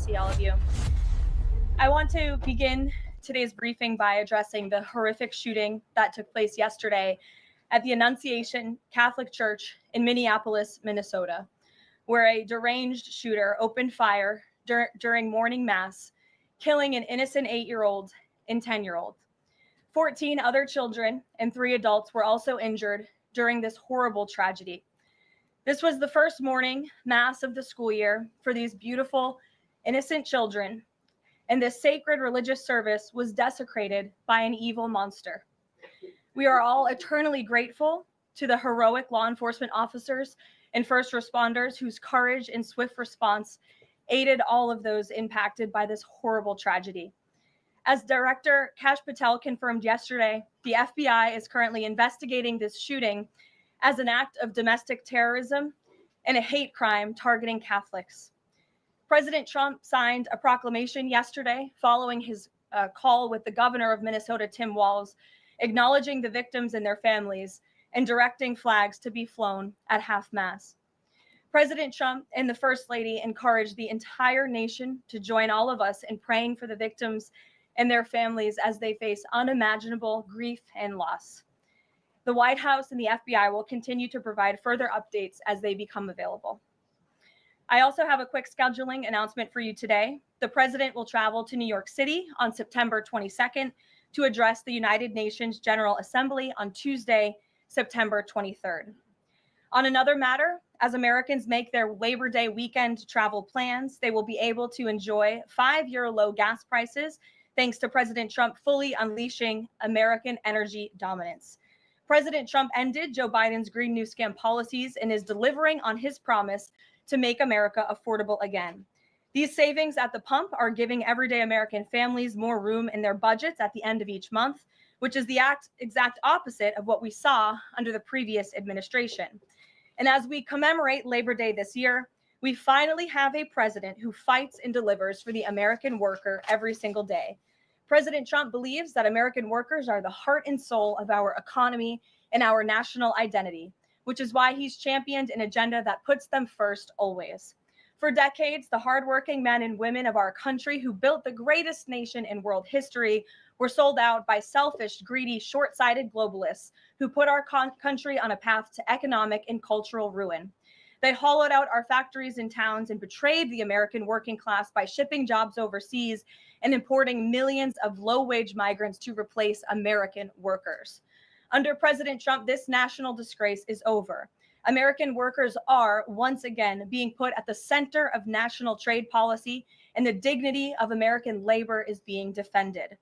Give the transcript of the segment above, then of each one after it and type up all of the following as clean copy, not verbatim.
see all of you. I want to begin today's briefing by addressing the horrific shooting that took place yesterday at the Annunciation Catholic Church in Minneapolis, Minnesota, where a deranged shooter opened fire during morning mass, killing an innocent 8-year-old and 10-year-old. 14 other children and 3 adults were also injured during this horrible tragedy. This was the first morning mass of the school year for these beautiful, innocent children, and this sacred religious service was desecrated by an evil monster. We are all eternally grateful to the heroic law enforcement officers and first responders whose courage and swift response aided all of those impacted by this horrible tragedy. As Director Kash Patel confirmed yesterday, the FBI is currently investigating this shooting as an act of domestic terrorism and a hate crime targeting Catholics. President Trump signed a proclamation yesterday following his call with the governor of Minnesota, Tim Walz, acknowledging the victims and their families and directing flags to be flown at half-mast. President Trump and the First Lady encouraged the entire nation to join all of us in praying for the victims and their families as they face unimaginable grief and loss. The White House and the FBI will continue to provide further updates as they become available. I also have a quick scheduling announcement for you today. The president will travel to New York City on September 22nd to address the United Nations General Assembly on Tuesday, September 23rd. On another matter, as Americans make their Labor Day weekend travel plans, they will be able to enjoy 5-year low gas prices thanks to President Trump fully unleashing American energy dominance. President Trump ended Joe Biden's Green New Scam policies and is delivering on his promise to make America affordable again. These savings at the pump are giving everyday American families more room in their budgets at the end of each month, which is the exact opposite of what we saw under the previous administration. And as we commemorate Labor Day this year, we finally have a president who fights and delivers for the American worker every single day. President Trump believes that American workers are the heart and soul of our economy and our national identity, which is why he's championed an agenda that puts them first always. For decades, the hardworking men and women of our country who built the greatest nation in world history were sold out by selfish, greedy, short-sighted globalists who put our country on a path to economic and cultural ruin. They hollowed out our factories and towns and betrayed the American working class by shipping jobs overseas and importing millions of low-wage migrants to replace American workers. Under President Trump, this national disgrace is over. American workers are once again being put at the center of national trade policy, and the dignity of American labor is being defended.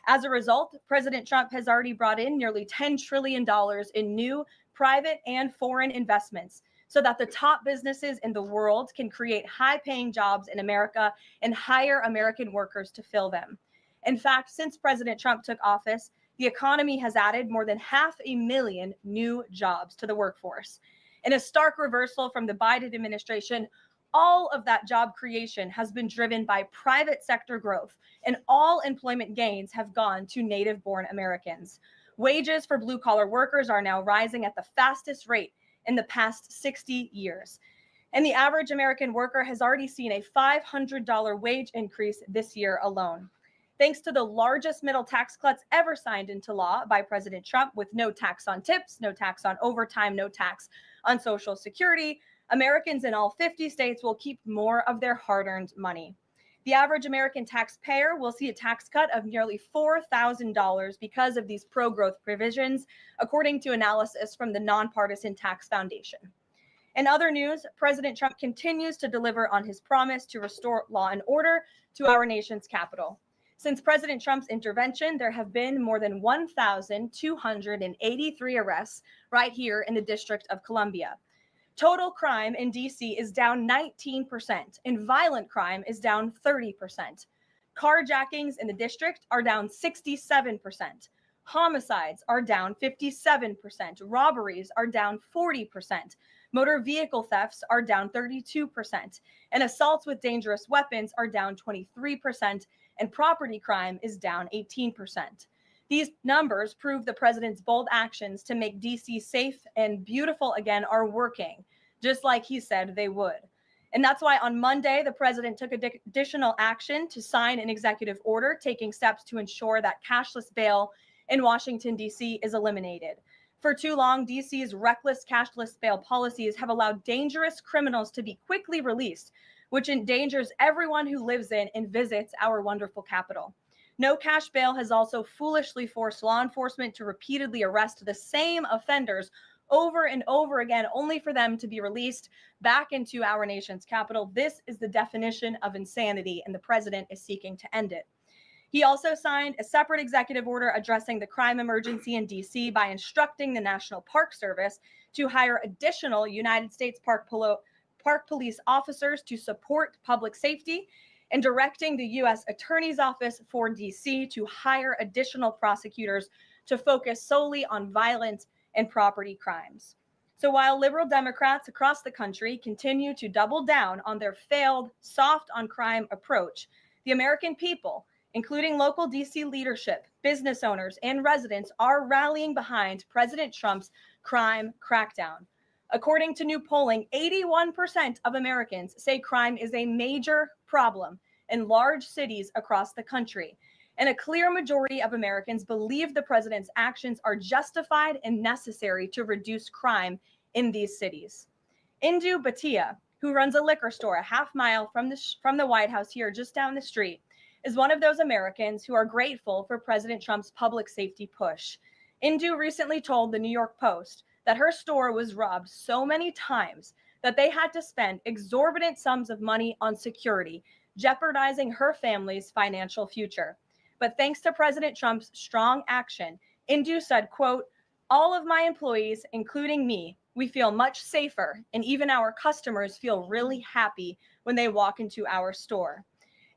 As a result, President Trump has already brought in nearly $10 trillion in new private and foreign investments so that the top businesses in the world can create high-paying jobs in America and hire American workers to fill them. In fact, since President Trump took office, the economy has added more than 500,000 new jobs to the workforce. In a stark reversal from the Biden administration, all of that job creation has been driven by private sector growth, and all employment gains have gone to native-born Americans. Wages for blue-collar workers are now rising at the fastest rate in the past 60 years. And the average American worker has already seen a $500 wage increase this year alone. Thanks to the largest middle tax cuts ever signed into law by President Trump, with no tax on tips, no tax on overtime, no tax on Social Security, Americans in all 50 states will keep more of their hard-earned money. The average American taxpayer will see a tax cut of nearly $4,000 because of these pro-growth provisions, according to analysis from the Nonpartisan Tax Foundation. In other news, President Trump continues to deliver on his promise to restore law and order to our nation's capital. Since President Trump's intervention, there have been more than 1,283 arrests right here in the District of Columbia. Total crime in DC is down 19%, and violent crime is down 30%. Carjackings in the district are down 67%. Homicides are down 57%. Robberies are down 40%. Motor vehicle thefts are down 32%. And assaults with dangerous weapons are down 23%. And property crime is down 18%. These numbers prove the president's bold actions to make DC safe and beautiful again are working, just like he said they would. And that's why on Monday, the president took additional action to sign an executive order taking steps to ensure that cashless bail in Washington, D.C. is eliminated. For too long, D.C.'s reckless cashless bail policies have allowed dangerous criminals to be quickly released, which endangers everyone who lives in and visits our wonderful capital. No cash bail has also foolishly forced law enforcement to repeatedly arrest the same offenders over and over again, only for them to be released back into our nation's capital. This is the definition of insanity, and the president is seeking to end it. He also signed a separate executive order addressing the crime emergency in D.C. by instructing the National Park Service to hire additional United States Park Police officers to support public safety, and directing the U.S. Attorney's Office for D.C. to hire additional prosecutors to focus solely on violent and property crimes. So while liberal Democrats across the country continue to double down on their failed soft on crime approach, the American people, including local DC leadership, business owners, and residents, are rallying behind President Trump's crime crackdown. According to new polling, 81% of Americans say crime is a major problem in large cities across the country. And a clear majority of Americans believe the president's actions are justified and necessary to reduce crime in these cities. Indu Bhatia, who runs a liquor store a half mile from the White House here just down the street, is one of those Americans who are grateful for President Trump's public safety push. Indu recently told the New York Post that her store was robbed so many times that they had to spend exorbitant sums of money on security, jeopardizing her family's financial future. But thanks to President Trump's strong action, Indu said, quote, "All of my employees, including me, we feel much safer, and even our customers feel really happy when they walk into our store."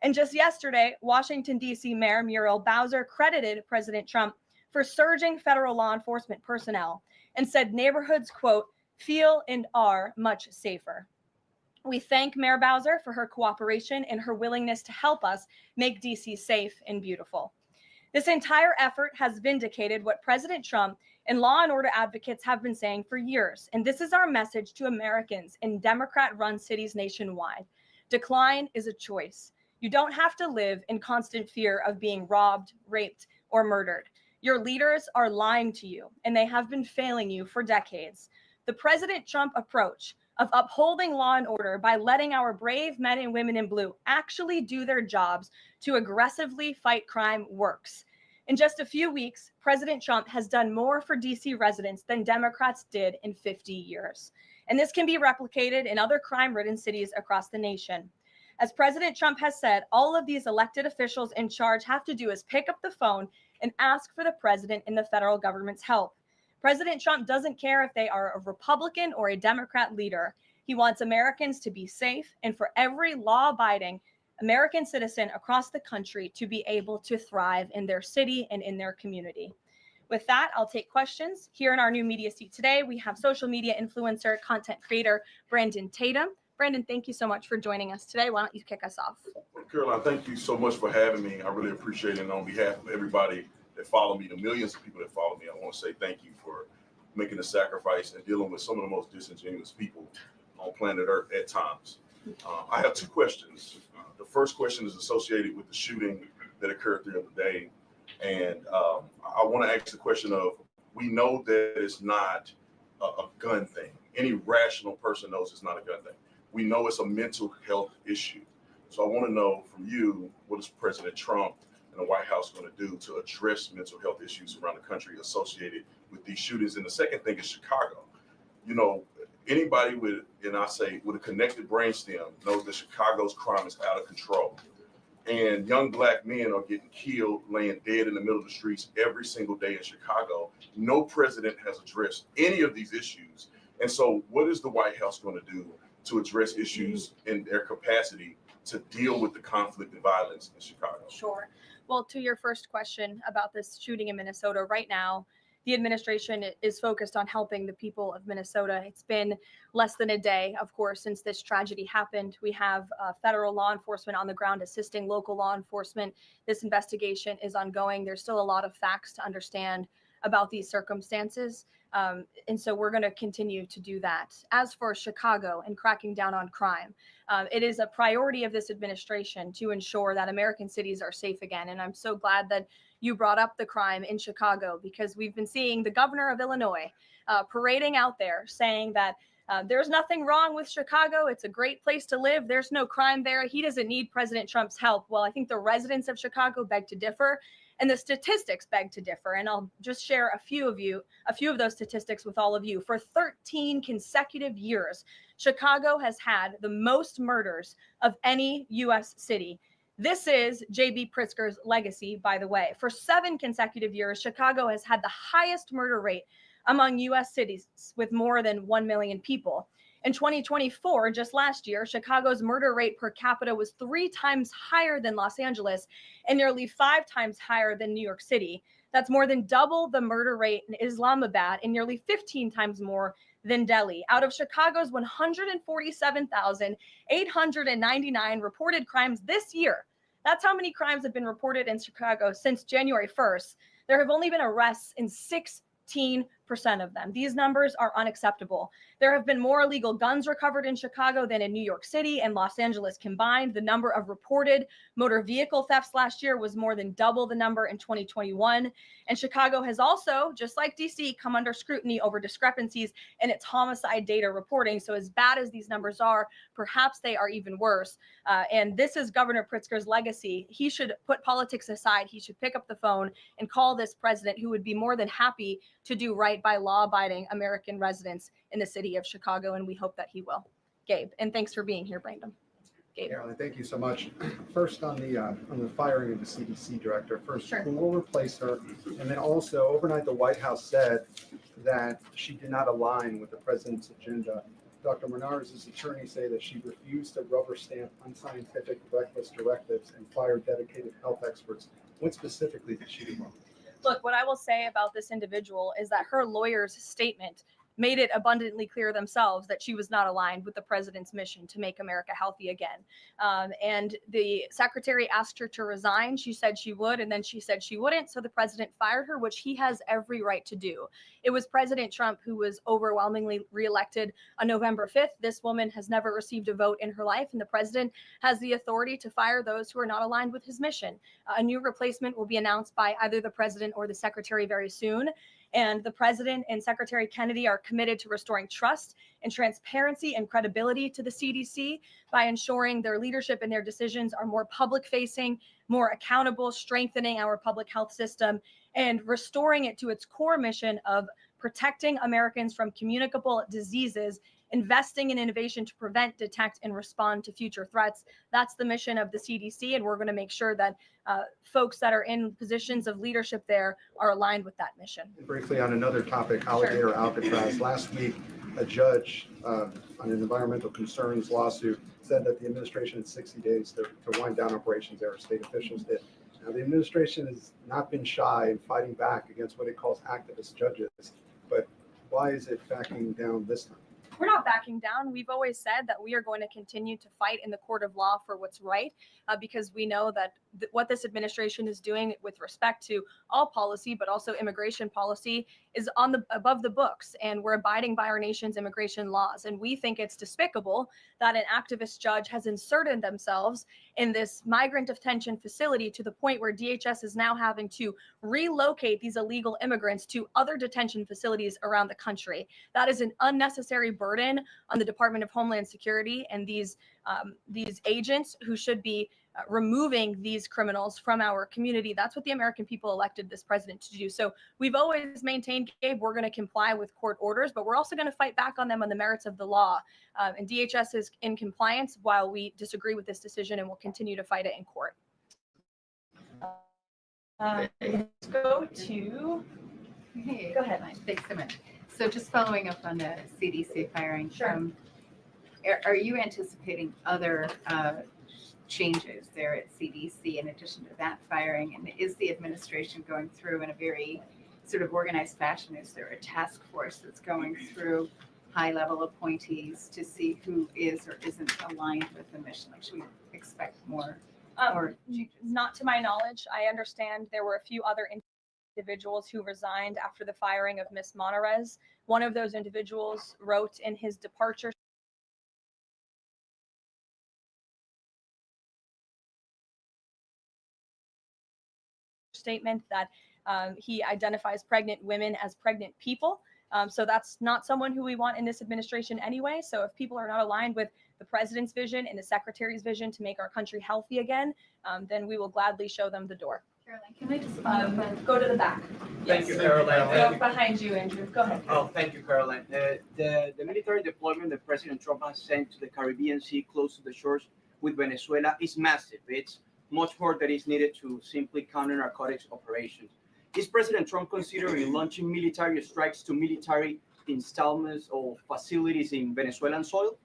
And just yesterday, Washington, D.C. Mayor Muriel Bowser credited President Trump for surging federal law enforcement personnel and said neighborhoods, quote, "feel and are much safer." We thank Mayor Bowser for her cooperation and her willingness to help us make DC safe and beautiful. This entire effort has vindicated what President Trump and law and order advocates have been saying for years. And this is our message to Americans in Democrat-run cities nationwide. Decline is a choice. You don't have to live in constant fear of being robbed, raped, or murdered. Your leaders are lying to you, and they have been failing you for decades. The President Trump approach of upholding law and order by letting our brave men and women in blue actually do their jobs to aggressively fight crime works. In just a few weeks, President Trump has done more for DC residents than Democrats did in 50 years. And this can be replicated in other crime-ridden cities across the nation. As President Trump has said, all of these elected officials in charge have to do is pick up the phone and ask for the president and the federal government's help. President Trump doesn't care if they are a Republican or a Democrat leader. He wants Americans to be safe and for every law-abiding American citizen across the country to be able to thrive in their city and in their community. With that, I'll take questions. Here in our new media seat today, we have social media influencer, content creator, Brandon Tatum. Brandon, thank you so much for joining us today. Why don't you kick us off? Caroline, thank you so much for having me. I really appreciate it. And on behalf of everybody that follow me, the millions of people that follow me, I want to say thank you for making the sacrifice and dealing with some of the most disingenuous people on planet Earth at times. I have two questions. The first question is associated with the shooting that occurred the other day. And I want to ask the question of, we know that it's not a gun thing. Any rational person knows it's not a gun thing. We know it's a mental health issue. So I want to know from you, what is President Trump and the White House going to do to address mental health issues around the country associated with these shootings? And the second thing is Chicago. You know, anybody with, and I say with a connected brainstem, knows that Chicago's crime is out of control. And young black men are getting killed, laying dead in the middle of the streets every single day in Chicago. No president has addressed any of these issues. And so what is the White House going to do to address issues in their capacity to deal with the conflict and violence in Chicago? Sure. Well, to your first question about this shooting in Minnesota, right now, the administration is focused on helping the people of Minnesota. It's been less than a day, of course, since this tragedy happened. We have federal law enforcement on the ground assisting local law enforcement. This investigation is ongoing. There's still a lot of facts to understand about these circumstances. And so we're going to continue to do that. As for Chicago and cracking down on crime, it is a priority of this administration to ensure that American cities are safe again. And I'm so glad that you brought up the crime in Chicago, because we've been seeing the governor of Illinois parading out there saying that there's nothing wrong with Chicago. It's a great place to live. There's no crime there. He doesn't need President Trump's help. Well, I think the residents of Chicago beg to differ, and the statistics beg to differ. And I'll just share a few of those statistics with all of you. For 13 consecutive years, Chicago has had the most murders of any U.S. city. This is J.B. Pritzker's legacy, by the way. For 7 consecutive years, Chicago has had the highest murder rate among U.S. cities with more than 1 million people. In 2024, just last year, Chicago's murder rate per capita was 3 times higher than Los Angeles and nearly 5 times higher than New York City. That's more than double the murder rate in Islamabad and nearly 15 times more than Delhi. Out of Chicago's 147,899 reported crimes this year, that's how many crimes have been reported in Chicago since January 1st. There have only been arrests in 16% of them. These numbers are unacceptable. There have been more illegal guns recovered in Chicago than in New York City and Los Angeles combined. The number of reported motor vehicle thefts last year was more than double the number in 2021. And Chicago has also, just like DC, come under scrutiny over discrepancies in its homicide data reporting. So as bad as these numbers are, perhaps they are even worse. And this is Governor Pritzker's legacy. He should put politics aside. He should pick up the phone and call this president, who would be more than happy to do right by law-abiding American residents in the city of Chicago, and we hope that he will. Gabe, and thanks for being here, Brandon. Gabe. Carolyn, thank you so much. First, on the firing of the CDC director, first, Sure. Who will replace her? And then also, overnight, the White House said that she did not align with the president's agenda. Dr. Menard's attorneys say that she refused to rubber stamp unscientific, reckless directives and fire dedicated health experts. What specifically did she do wrong? Look, what I will say about this individual is that her lawyer's statement made it abundantly clear themselves that she was not aligned with the president's mission to make America healthy again. And the secretary asked her to resign. She said she would, and then she said she wouldn't. So the president fired her, which he has every right to do. It was President Trump who was overwhelmingly reelected on November 5th. This woman has never received a vote in her life, and the president has the authority to fire those who are not aligned with his mission. A new replacement will be announced by either the president or the secretary very soon. And the president and Secretary Kennedy are committed to restoring trust and transparency and credibility to the CDC by ensuring their leadership and their decisions are more public facing, more accountable, strengthening our public health system, and restoring it to its core mission of protecting Americans from communicable diseases, investing in innovation to prevent, detect, and respond to future threats. That's the mission of the CDC, and we're going to make sure that folks that are in positions of leadership there are aligned with that mission. Briefly on another topic, alligator Alcatraz. Last week, a judge on an environmental concerns lawsuit said that the administration had 60 days to wind down operations there, state officials did. Now, the administration has not been shy in fighting back against what it calls activist judges, but why is it backing down this time? We're not backing down. We've always said that we are going to continue to fight in the court of law for what's right, because we know that what this administration is doing with respect to all policy, but also immigration policy, is above the books, and we're abiding by our nation's immigration laws. And we think it's despicable that an activist judge has inserted themselves in this migrant detention facility to the point where DHS is now having to relocate these illegal immigrants to other detention facilities around the country. That is an unnecessary burden on the Department of Homeland Security and these agents who should be removing these criminals from our community. That's what the American people elected this president to do. So we've always maintained, Gabe, we're going to comply with court orders, but we're also going to fight back on them on the merits of the law. And DHS is in compliance while we disagree with this decision, and we'll continue to fight it in court. Let's go to. Hey, Go ahead. Thanks so much. So just following up on the CDC firing, Sure. Are you anticipating other changes there at CDC in addition to that firing? And is the administration going through in a very sort of organized fashion? Is there a task force that's going through high-level appointees to see who is or isn't aligned with the mission? Like, should we expect more? Not to my knowledge. I understand there were a few other individuals who resigned after the firing of Miss Monterez. One of those individuals wrote in his departure statement that he identifies pregnant women as pregnant people. So that's not someone who we want in this administration anyway. So if people are not aligned with the president's vision and the secretary's vision to make our country healthy again, then we will gladly show them the door. Caroline, can I just Go to the back. Thank you, Yes. Caroline. Go behind you, Andrew. Go ahead. Oh, thank you, Caroline. The military deployment that President Trump has sent to the Caribbean Sea close to the shores with Venezuela is massive. It's much more that is needed to simply counter narcotics operations. Is President Trump considering launching military strikes to military installments or facilities in Venezuelan soil?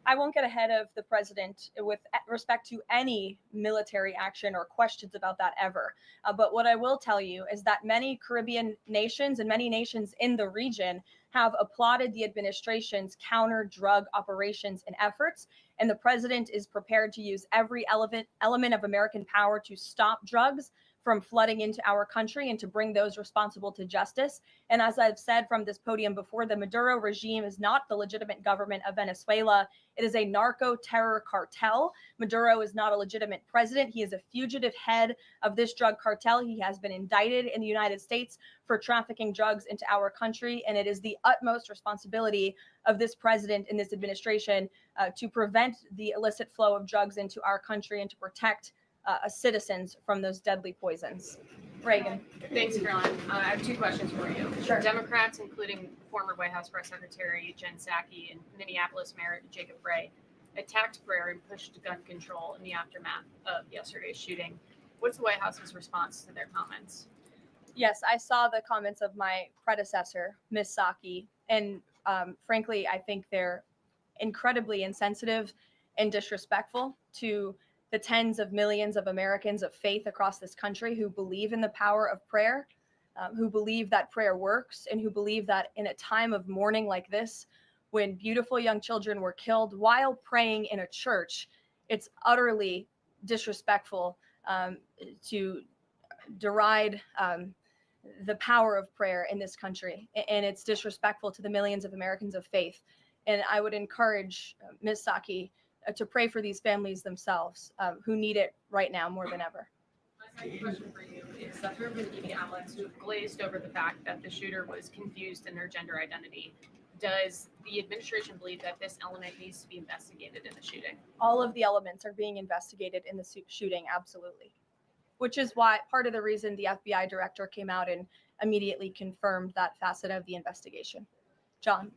I won't get ahead of the president with respect to any military action or questions about that ever. But what I will tell you is that many Caribbean nations and many nations in the region have applauded the administration's counter-drug operations and efforts, and the president is prepared to use every element of American power to stop drugs from flooding into our country and to bring those responsible to justice. And as I've said from this podium before, the Maduro regime is not the legitimate government of Venezuela. It is a narco-terror cartel. Maduro is not a legitimate president. He is a fugitive head of this drug cartel. He has been indicted in the United States for trafficking drugs into our country, and it is the utmost responsibility of this president and this administration to prevent the illicit flow of drugs into our country and to protect citizens from those deadly poisons. Reagan. Thanks, Caroline. I have two questions for you. Sure. Democrats, including former White House Press Secretary Jen Psaki and Minneapolis Mayor Jacob Frey, attacked prayer and pushed gun control in the aftermath of yesterday's shooting. What's the White House's response to their comments? Yes, I saw the comments of my predecessor, Ms. Psaki, and frankly, I think they're incredibly insensitive and disrespectful to the tens of millions of Americans of faith across this country who believe in the power of prayer, who believe that prayer works, and who believe that in a time of mourning like this, when beautiful young children were killed while praying in a church, it's utterly disrespectful to deride the power of prayer in this country. And it's disrespectful to the millions of Americans of faith. And I would encourage Ms. Psaki to pray for these families themselves who need it right now more than ever. My second question for you is that there have been media outlets who have glazed over the fact that the shooter was confused in their gender identity. Does the administration believe that this element needs to be investigated in the shooting? All of the elements are being investigated in the shooting, absolutely. Which is why part of the reason the FBI director came out and immediately confirmed that facet of the investigation. John.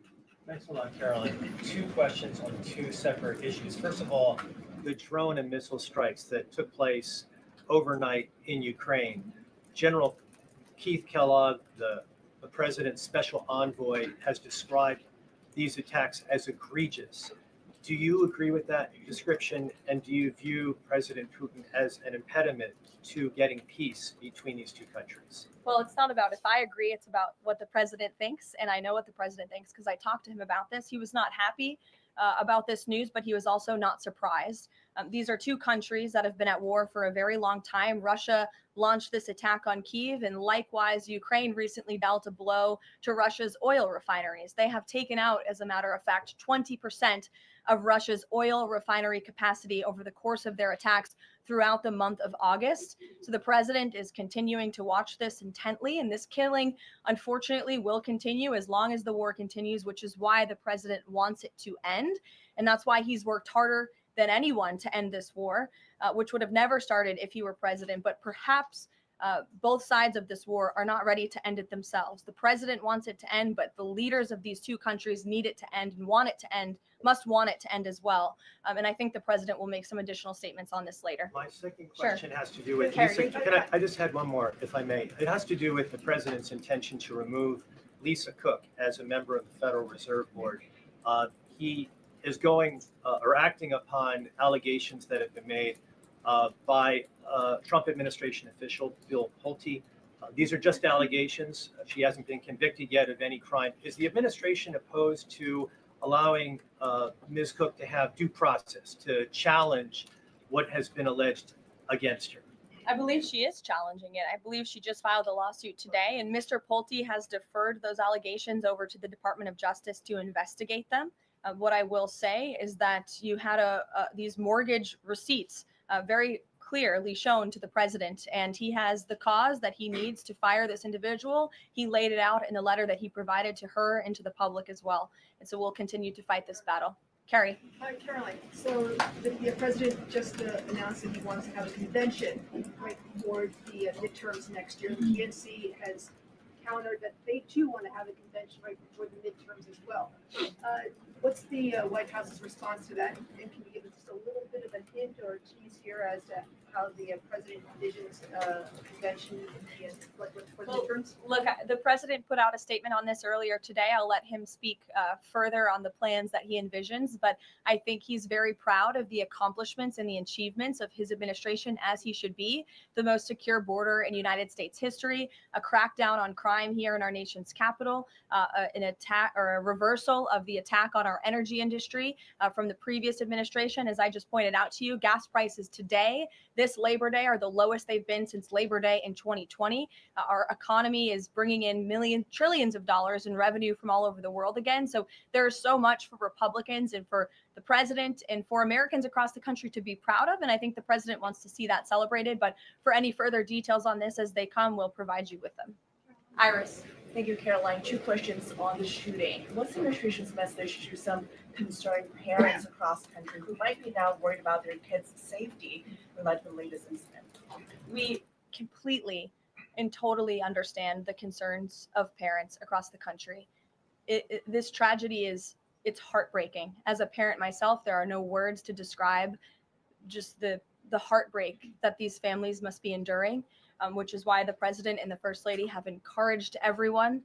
Thanks a lot, Caroline. Two questions on two separate issues. First of all, the drone and missile strikes that took place overnight in Ukraine. General Keith Kellogg, the president's special envoy, has described these attacks as egregious. Do you agree with that description? And do you view President Putin as an impediment to getting peace between these two countries? Well, it's not about if I agree, it's about what the president thinks. And I know what the president thinks because I talked to him about this. He was not happy about this news, but he was also not surprised. These are two countries that have been at war for a very long time. Russia launched this attack on Kyiv, and likewise, Ukraine recently dealt a blow to Russia's oil refineries. They have taken out, as a matter of fact, 20% of Russia's oil refinery capacity over the course of their attacks throughout the month of August. So the president is continuing to watch this intently, and this killing, unfortunately, will continue as long as the war continues, which is why the president wants it to end. And that's why he's worked harder than anyone to end this war, which would have never started if he were president. But perhaps both sides of this war are not ready to end it themselves. The president wants it to end, but the leaders of these two countries need it to end and want it to end, must want it to end as well. And I think the president will make some additional statements on this later. My second question has to do with, Carrie, I just had one more, if I may. It has to do with the president's intention to remove Lisa Cook as a member of the Federal Reserve Board. He is going or acting upon allegations that have been made by Trump administration official Bill Pulte. These are just allegations. She hasn't been convicted yet of any crime. Is the administration opposed to allowing Ms. Cook to have due process to challenge what has been alleged against her? I believe she is challenging it. I believe she just filed a lawsuit today, and Mr. Pulte has deferred those allegations over to the Department of Justice to investigate them. What I will say is that you had these mortgage receipts very clearly shown to the president, and he has the cause that he needs to fire this individual. He laid it out in the letter that he provided to her and to the public as well. And so we'll continue to fight this battle. Carrie. Hi, Caroline. So the president just announced that he wants to have a convention right for the midterms next year. The DNC has countered that they too want to have a convention right before the midterms as well. What's the White House's response to that? And can you give us just a little bit of a hint or a tease here as to how the president envisions a convention for the midterms? Look, the president put out a statement on this earlier today. I'll let him speak further on the plans that he envisions, but I think he's very proud of the accomplishments and the achievements of his administration, as he should be. The most secure border in United States history, a crackdown on crime here in our nation's capital, an attack or a reversal of the attack on our energy industry from the previous administration. As I just pointed out to you, gas prices today, this Labor Day, are the lowest they've been since Labor Day in 2020. Our economy is bringing in trillions of dollars in revenue from all over the world again. So there's so much for Republicans and for the president and for Americans across the country to be proud of. And I think the president wants to see that celebrated. But for any further details on this as they come, we'll provide you with them. Iris. Thank you, Caroline. 2 questions on the shooting. What's the administration's message to some concerned parents across the country who might be now worried about their kids' safety in light of the latest incident? We completely and totally understand the concerns of parents across the country. This tragedy it's heartbreaking. As a parent myself, there are no words to describe just the heartbreak that these families must be enduring. Which is why the president and the first lady have encouraged everyone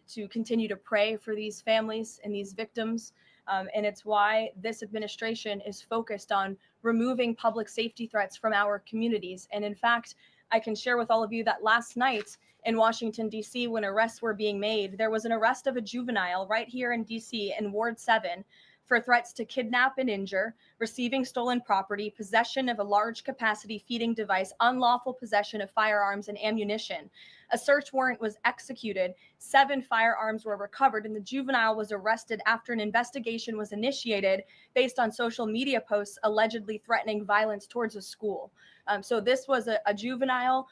to continue to pray for these families and these victims. And it's why this administration is focused on removing public safety threats from our communities. And in fact, I can share with all of you that last night in Washington, D.C., when arrests were being made, there was an arrest of a juvenile right here in D.C. in Ward 7 for threats to kidnap and injure, receiving stolen property, possession of a large capacity feeding device, unlawful possession of firearms and ammunition. A search warrant was executed, 7 firearms were recovered, and the juvenile was arrested after an investigation was initiated based on social media posts allegedly threatening violence towards a school. So this was a juvenile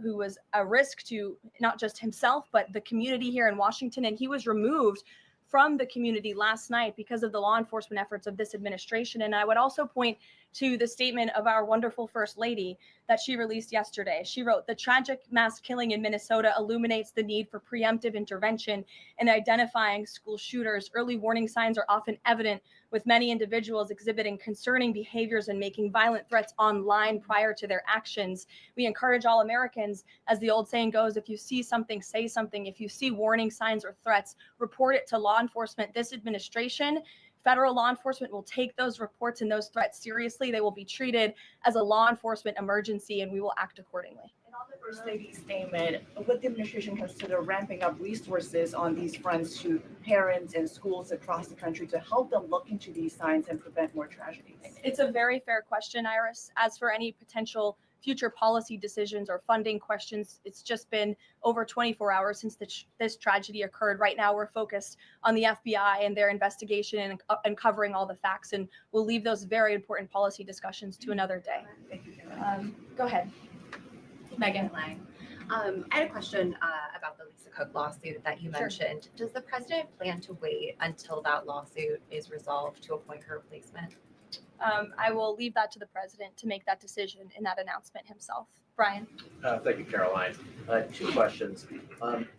who was a risk to not just himself, but the community here in Washington, and he was removed from the community last night because of the law enforcement efforts of this administration. And I would also point to the statement of our wonderful First Lady that she released yesterday. She wrote, "The tragic mass killing in Minnesota illuminates the need for preemptive intervention in identifying school shooters. Early warning signs are often evident, with many individuals exhibiting concerning behaviors and making violent threats online prior to their actions. We encourage all Americans, as the old saying goes, if you see something, say something. If you see warning signs or threats, report it to law enforcement." This administration, federal law enforcement, will take those reports and those threats seriously. They will be treated as a law enforcement emergency, and we will act accordingly. And on the First Lady's statement, would the administration consider ramping up resources on these fronts to parents and schools across the country to help them look into these signs and prevent more tragedies? It's a very fair question, Iris. As for any potential future policy decisions or funding questions, it's just been over 24 hours since this tragedy occurred. Right now, we're focused on the FBI and their investigation and uncovering all the facts, and we'll leave those very important policy discussions to another day. Thank you, Caroline. Go ahead, Megan. I had a question about the Lisa Cook lawsuit that you Sure. mentioned. Does the president plan to wait until that lawsuit is resolved to appoint her replacement? I will leave that to the president to make that decision in that announcement himself. Brian. Thank you, Caroline. 2 questions.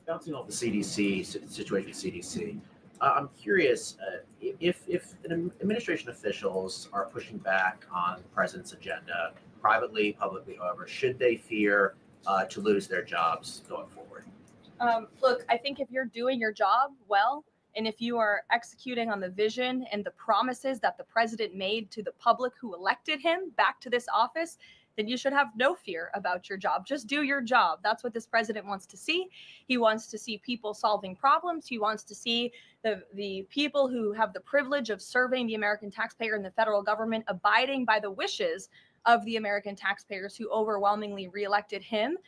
Bouncing off the CDC situation with CDC, I'm curious if administration officials are pushing back on the president's agenda, privately, publicly, however, should they fear to lose their jobs going forward? Look, I think if you're doing your job well, and if you are executing on the vision and the promises that the president made to the public who elected him back to this office, then you should have no fear about your job. Just do your job. That's what this president wants to see. He wants to see people solving problems. He wants to see the people who have the privilege of serving the American taxpayer and the federal government abiding by the wishes of the American taxpayers who overwhelmingly reelected him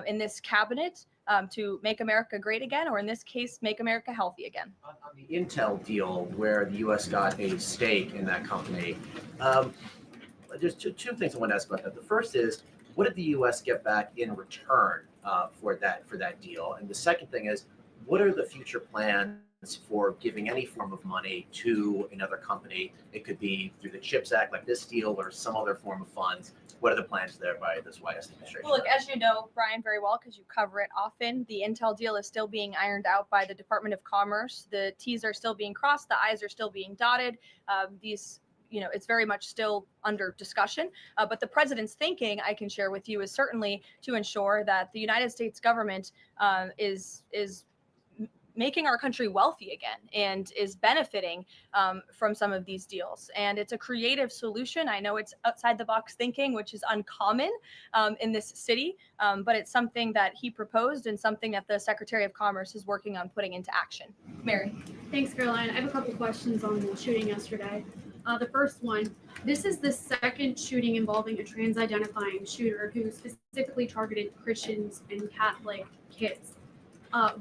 in this cabinet to make America great again, or in this case, make America healthy again. On the Intel deal, where the U.S. got a stake in that company, there's two things I want to ask about that. The first is, what did the U.S. get back in return for that deal? And the second thing is, what are the future plans for giving any form of money to another company? It could be through the CHIPS Act, like this deal, or some other form of funds. What are the plans there by this White House administration? Well, look, as you know, Brian, very well, because you cover it often, the Intel deal is still being ironed out by the Department of Commerce. The T's are still being crossed, the I's are still being dotted. It's very much still under discussion. But the president's thinking, I can share with you, is certainly to ensure that the United States government is making our country wealthy again and is benefiting from some of these deals. And it's a creative solution. I know it's outside the box thinking, which is uncommon in this city, but it's something that he proposed and something that the Secretary of Commerce is working on putting into action. Mary. Thanks, Caroline. I have a couple questions on the shooting yesterday. The first one, this is the second shooting involving a trans-identifying shooter who specifically targeted Christians and Catholic kids.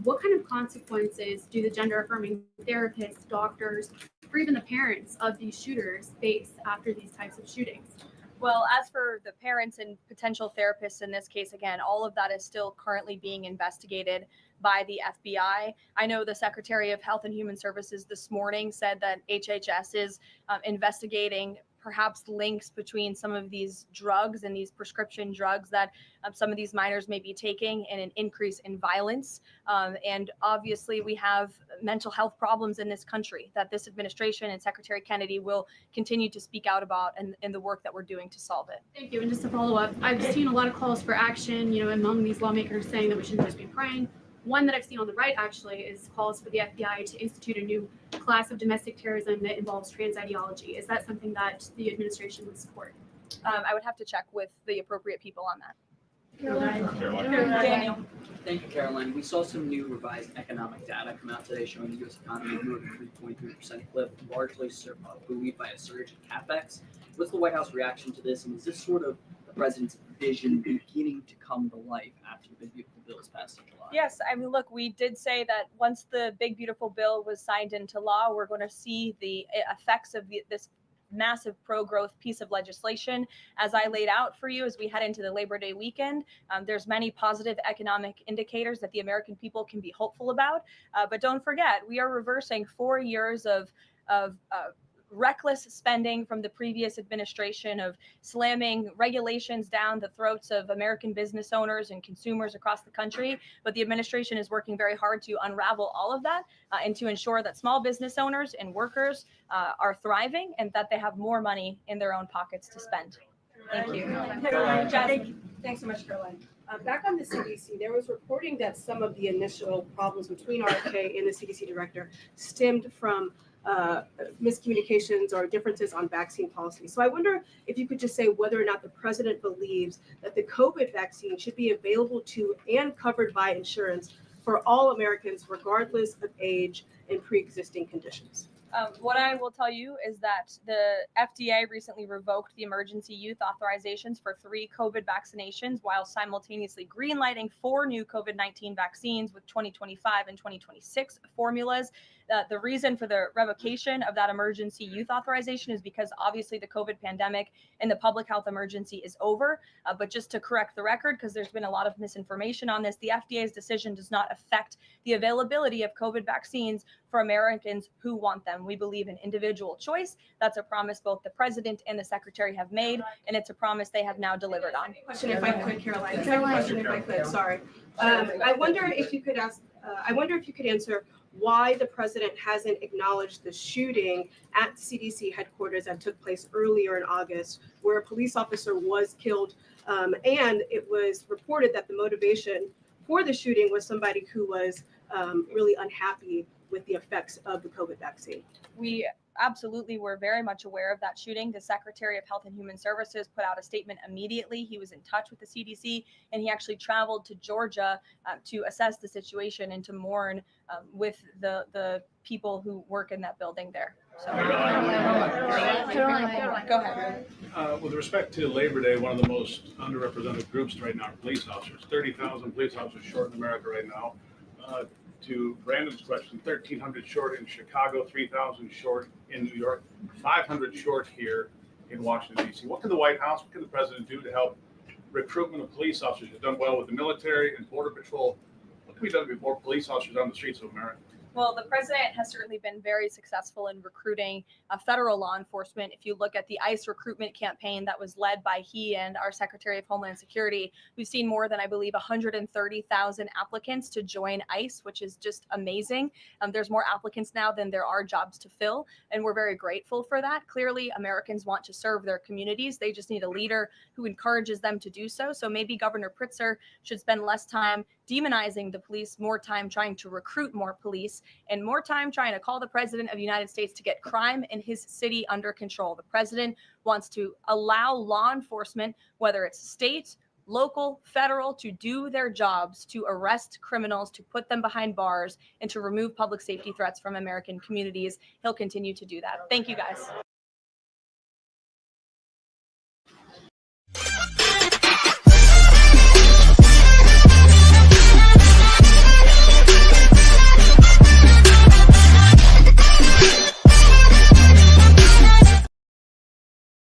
What kind of consequences do the gender-affirming therapists, doctors, or even the parents of these shooters face after these types of shootings? Well, as for the parents and potential therapists in this case, again, all of that is still currently being investigated by the FBI. I know the Secretary of Health and Human Services this morning said that HHS is investigating perhaps links between some of these drugs and these prescription drugs that some of these minors may be taking, and an increase in violence. And obviously we have mental health problems in this country that this administration and Secretary Kennedy will continue to speak out about in the work that we're doing to solve it. Thank you. And just to follow up, I've seen a lot of calls for action, among these lawmakers saying that we shouldn't just be praying. One that I've seen on the right actually is calls for the FBI to institute a new class of domestic terrorism that involves trans ideology. Is that something that the administration would support? I would have to check with the appropriate people on that. Daniel. Thank you, Caroline. We saw some new revised economic data come out today showing the U.S. economy grew at a 3.3% clip, largely buoyed by a surge in capex. What's the White House reaction to this, and is this sort of the president's vision beginning to come to life after the Big Beautiful Bill was passed in July? Yes, I mean, look, we did say that once the Big Beautiful Bill was signed into law, we're going to see the effects of this massive pro-growth piece of legislation. As I laid out for you, as we head into the Labor Day weekend, there's many positive economic indicators that the American people can be hopeful about. But don't forget, we are reversing 4 years of reckless spending from the previous administration, of slamming regulations down the throats of American business owners and consumers across the country. But the administration is working very hard to unravel all of that and to ensure that small business owners and workers are thriving and that they have more money in their own pockets to spend. Thank you. Thanks so much, Caroline. Back on the CDC, there was reporting that some of the initial problems between RFK and the CDC director stemmed from miscommunications or differences on vaccine policy. So I wonder if you could just say whether or not the president believes that the COVID vaccine should be available to and covered by insurance for all Americans, regardless of age and pre-existing conditions. What I will tell you is that the FDA recently revoked the emergency use authorizations for 3 COVID vaccinations while simultaneously greenlighting 4 new COVID-19 vaccines with 2025 and 2026 formulas. The reason for the revocation of that emergency use authorization is because obviously the COVID pandemic and the public health emergency is over. But just to correct the record, because there's been a lot of misinformation on this, the FDA's decision does not affect the availability of COVID vaccines for Americans who want them. We believe in individual choice. That's a promise both the president and the secretary have made, and it's a promise they have now delivered on. Question, if I could, Caroline. Second question, if I could. Sorry. I wonder if you could answer why the president hasn't acknowledged the shooting at CDC headquarters that took place earlier in August, where a police officer was killed, and it was reported that the motivation for the shooting was somebody who was really unhappy with the effects of the COVID vaccine. We absolutely were very much aware of that shooting. The Secretary of Health and Human Services put out a statement immediately. He was in touch with the CDC, and he actually traveled to Georgia to assess the situation and to mourn with the people who work in that building there. So. Caroline, Go ahead. With respect to Labor Day, one of the most underrepresented groups right now are police officers. 30,000 police officers short in America right now. To Brandon's question, 1,300 short in Chicago, 3,000 short in New York, 500 short here in Washington, D.C. What can the White House, what can the president do to help recruitment of police officers? You've done well with the military and Border Patrol. What can be done to get more police officers on the streets of America? Well, the president has certainly been very successful in recruiting federal law enforcement. If you look at the ICE recruitment campaign that was led by he and our Secretary of Homeland Security, we've seen more than, I believe, 130,000 applicants to join ICE, which is just amazing. There's more applicants now than there are jobs to fill, and we're very grateful for that. Clearly, Americans want to serve their communities. They just need a leader who encourages them to do so. So maybe Governor Pritzker should spend less time demonizing the police, more time trying to recruit more police, and more time trying to call the president of the United States to get crime in his city under control. The president wants to allow law enforcement, whether it's state, local, federal, to do their jobs, to arrest criminals, to put them behind bars, and to remove public safety threats from American communities. He'll continue to do that. Thank you, guys.